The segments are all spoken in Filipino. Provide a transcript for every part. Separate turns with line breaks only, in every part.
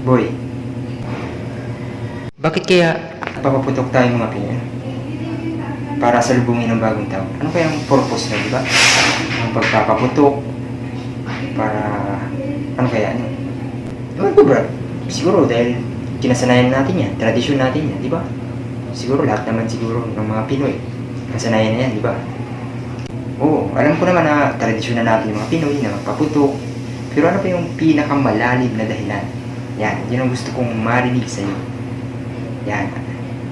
Boy, bakit kaya papaputok tayo mga Pinoy? Para salubungin ang bagong taon. Ano kaya ang purpose na, di ba? Ang pagpapaputok, para, ano kaya, ano? Ewan ko, bro. Siguro dahil kinasanayan natin yan, tradisyon natin yan, di ba? Siguro lahat naman siguro ng mga Pinoy, kasanayan na yan, di ba? Oo, alam ko naman na tradisyon na natin yung mga Pinoy na magpaputok. Pero ano pa yung pinakamalalim na dahilan? Yan, yun ang gusto kong marinig sa iyo. Yan.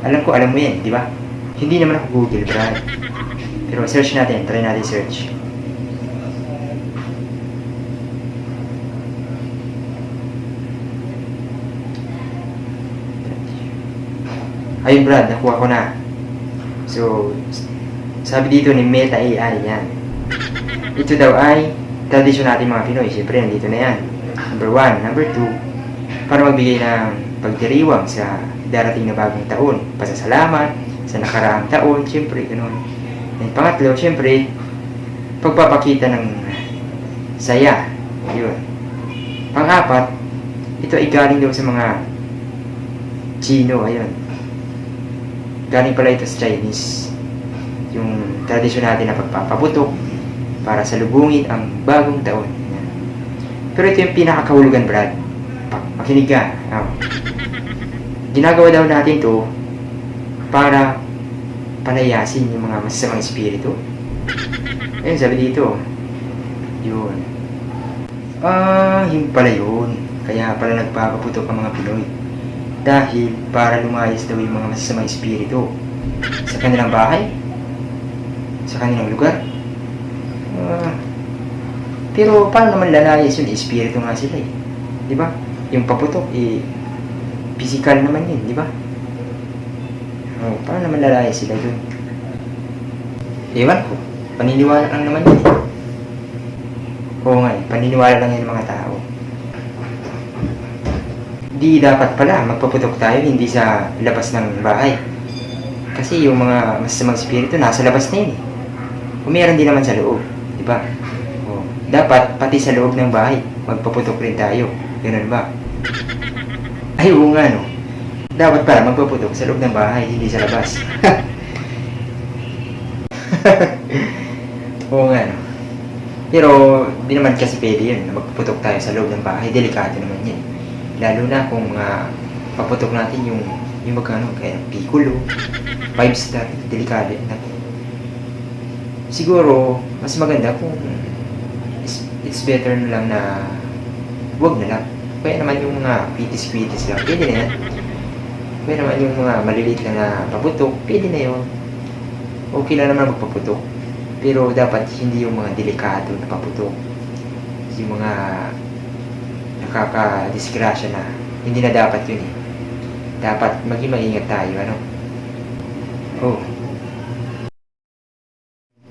Alam ko, alam mo yan, di ba? Hindi naman ako Google, Brad. Pero search natin, try natin search. Ayun, Brad, nakuha ko na. So, sabi dito ni Meta AI, yan. Ito daw ay tradisyon natin mga Pinoy. Siyempre, nandito na yan. Number 1. Number 2, para magbigay ng pagdiriwang sa darating na bagong taon. Pasasalamat sa nakaraang taon, siyempre, ganun. And pangatlo, siyempre, pagpapakita ng saya. Yun. Pang-apat, ito ay galing daw sa mga Chino, ayun. Galing pala ito sa Chinese. Yung tradisyon natin na pagpapaputok para salubungin ang bagong taon. Yan. Pero ito yung pinakakahulugan, Brad. Makinig ka. Ginagawa daw natin to para palayasin yung mga masasamang espiritu. Ayun, sabi dito. Yun. Yun pala yun. Kaya pala nagpapaputok ang mga Pinoy. Dahil para lumayas daw yung mga masasamang espiritu sa kanilang bahay, sa kanilang lugar. Pero paano naman lalayas yun? Espiritu nga sila eh. Di ba? Yung paputok, physical naman yun, di ba? Paano naman lalayas sila dun? Ewan ko. Paniniwala lang naman yun eh. Oo nga eh. Paniniwala lang yun ng mga tao. Di dapat pala magpaputok tayo hindi sa labas ng bahay. Kasi yung mga masasamang espiritu nasa labas na yun eh. Kung meron din naman sa loob, di ba? Dapat pati sa loob ng bahay magpaputok rin tayo. Ganun ba? Ay, oo nga no. Dapat pala magpaputok sa loob ng bahay, hindi sa labas. Oo nga no. Pero di naman kasi pwede yun na magpaputok tayo sa loob ng bahay. Delikado naman yun. Lalo na kung paputok natin yung magkano, kaya Piccolo, 5-star, delikado yun natin. Siguro, mas maganda kung it's better na lang na wag na lang. Kaya naman yung mga kwitis-kwitis lang, pwede na yan. Kaya naman yung mga maliliit na paputok, pwede na yun. Okay lang naman magpaputok. Pero dapat hindi yung mga delikado na paputok. Yung mga nakaka-disgrasya na hindi na dapat yun eh. Dapat maging maingat tayo, ano? Oh.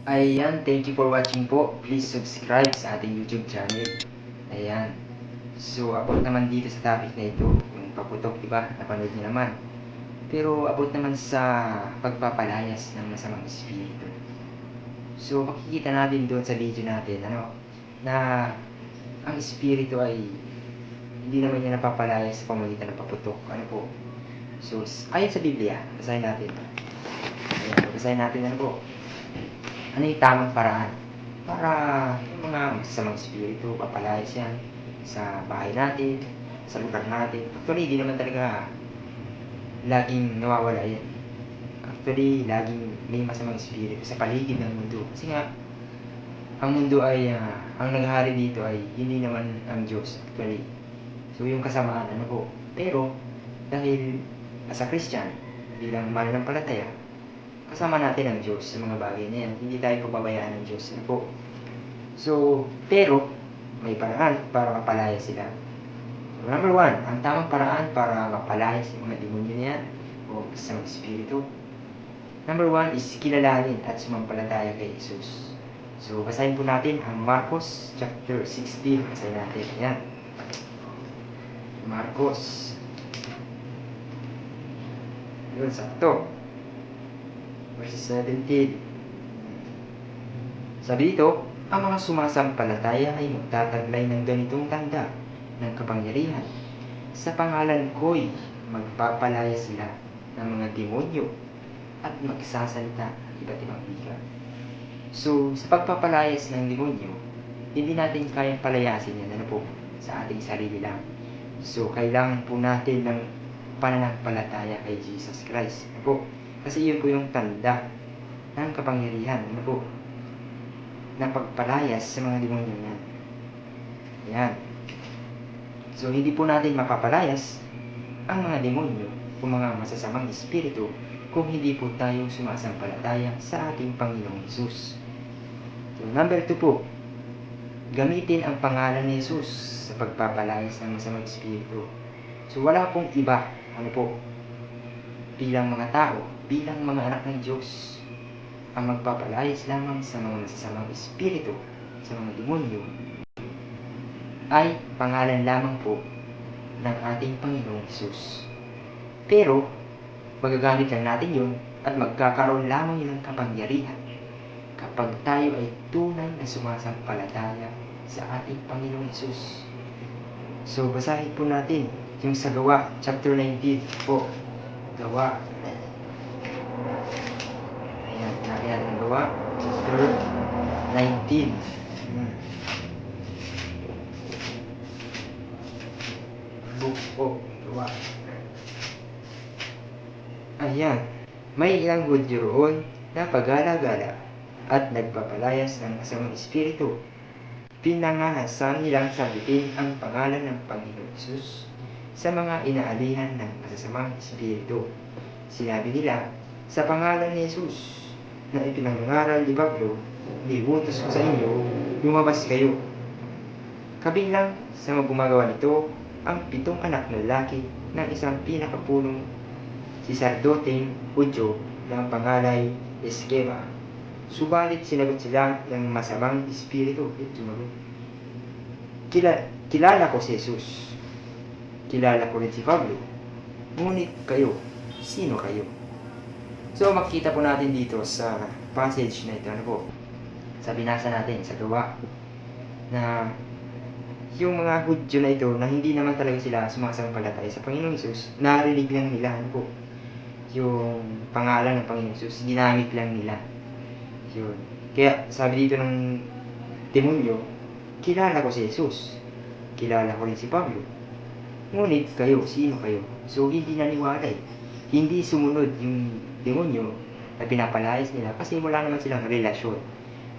Ayan, thank you for watching po. Please subscribe sa ating YouTube channel. Ayan. So, about naman dito sa topic na ito, yung paputok, diba? Napanood niyo naman. Pero, about naman sa pagpapalayas ng masamang espiritu. So, makikita natin doon sa video natin, ano, na ang espiritu ay hindi naman niya napapalayas sa pamagitan ng paputok. Ano po? So, ayon sa Biblia, basahin natin. Ayan, basahin natin, ano po? Ano yung tamang paraan para yung mga masasamang espiritu papalayas yan sa bahay natin, sa lugar natin. Actually, hindi naman talaga laging nawawala yan. Actually, laging may masamang espiritu sa paligid ng mundo. Kasi nga, ang mundo ay, ang naghahari dito ay hindi naman ang Diyos. Actually, so yung kasamaan, ano po. Pero, dahil as a Christian, bilang mananampalataya, kasama natin ang Diyos sa mga bagay na yan. Hindi tayo pababayaan ng Diyos. Ano po? So, pero, may paraan para mapalaya sila. So, number 1, ang tamang paraan para mapalaya sa mga demonyo na yan o sa mga espiritu. Number 1 is kilalanin at sumampalataya kay Jesus. So, basahin po natin ang Marcos chapter 16. Basahin natin. Ayan. Marcos. Yun, sakto. Verse 17. Sabi dito, ang mga sumasampalataya ay magtataglay ng ganitong tanda ng kapangyarihan. Sa pangalan ko'y magpapalaya sila ng mga demonyo at magsasalita ng iba't ibang wika. So, sa pagpapalayas ng demonyo, hindi natin kayang palayasin yan, sa ating sarili lang. So, kailangan po natin ng pananampalataya kay Jesus Christ, Kasi yun po yung tanda ng kapangyarihan, na pagpalayas sa mga demonyo yan. Yan. So, hindi po natin mapapalayas ang mga demonyo o mga masasamang espiritu kung hindi po tayo sumasampalataya sa ating Panginoong Hesus. So, number 2 po, gamitin ang pangalan ni Jesus sa pagpapalayas ng masamang espiritu. So, wala pong iba, bilang mga tao, bilang mga anak ng Diyos, ang magpapalayas lamang sa mga masasamang espiritu, sa mga demonyo, ay pangalan lamang po ng ating Panginoong Hesus. Pero, magagamit lang natin yun at magkakaroon lamang yun ng kapangyarihan kapag tayo ay tunay na sumasampalataya sa ating Panginoong Hesus. So, basahin po natin yung sa Gawa, chapter 19 po. Gawa. Ayan, nakiyan ang Gawa, chapter 19. Book po, Gawa. Ayan, may ilang Hudyo roon na pagala-gala at nagpapalayas ng masamang espiritu. Pinangahasan nilang sabitin ang pangalan ng Panginoon Hesus sa mga inaalihan ng masasamang espiritu. Sinabi nila, sa pangalan ni Jesus na ipinangaral ni Pablo, ibutos ko sa inyo, lumabas kayo. Kabilang sa mga gumagawa nito ang 7 anak na lalaki ng isang pinakapulong sisardoteng Hudyo ng pangalay Eskeva. Subalit sinagot sila ng masamang espiritu. Kilala ko si Jesus. Kilala ko rin si Pablo. Ngunit kayo, sino kayo? So, makikita po natin dito sa passage na ito, sa binasa natin sa Gawa, na yung mga Hudyo na ito, na hindi naman talaga sila sumasampalataya sa Panginoong Hesus, narinig lang nila, yung pangalan ng Panginoong Hesus, ginamit lang nila. Yun. Kaya sabi dito ng demonyo, kilala ko si Jesus. Kilala ko rin si Pablo. Ngunit kayo, sino kayo? So, hindi naniwala Hindi sumunod yung demonyo na pinapalayas nila kasi wala naman silang relasyon.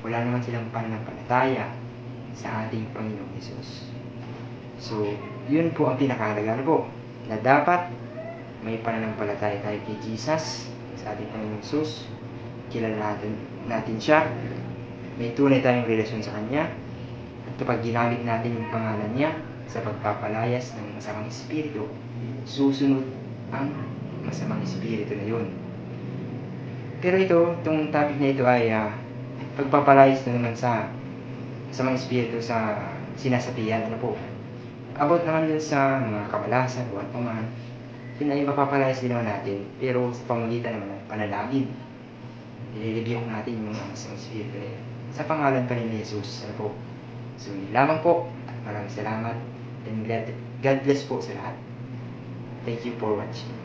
Wala naman silang pananampalataya sa ating Panginoong Hesus. So, yun po ang pinakahalaga na dapat may pananampalataya tayo kay Jesus, sa ating Panginoong Hesus. Kilala natin siya. May tunay tayong relasyon sa Kanya. At kapag ginamit natin yung pangalan niya sa pagpapalayas ng masamang espiritu, susunod ang masamang espiritu na yun. Pero itong topic na ito ay pagpapalayas na naman sa masamang espiritu sa sinasapian. About naman dun sa mga kamalasan o ano man, yun ay mapapalayas din naman natin. Pero sa pamagitan naman ng panalangin, i-review natin yung masamang espiritu na yun sa pangalan pa ni Jesus. So, yun lamang po. Maraming salamat. And God bless po sa lahat. Thank you for watching.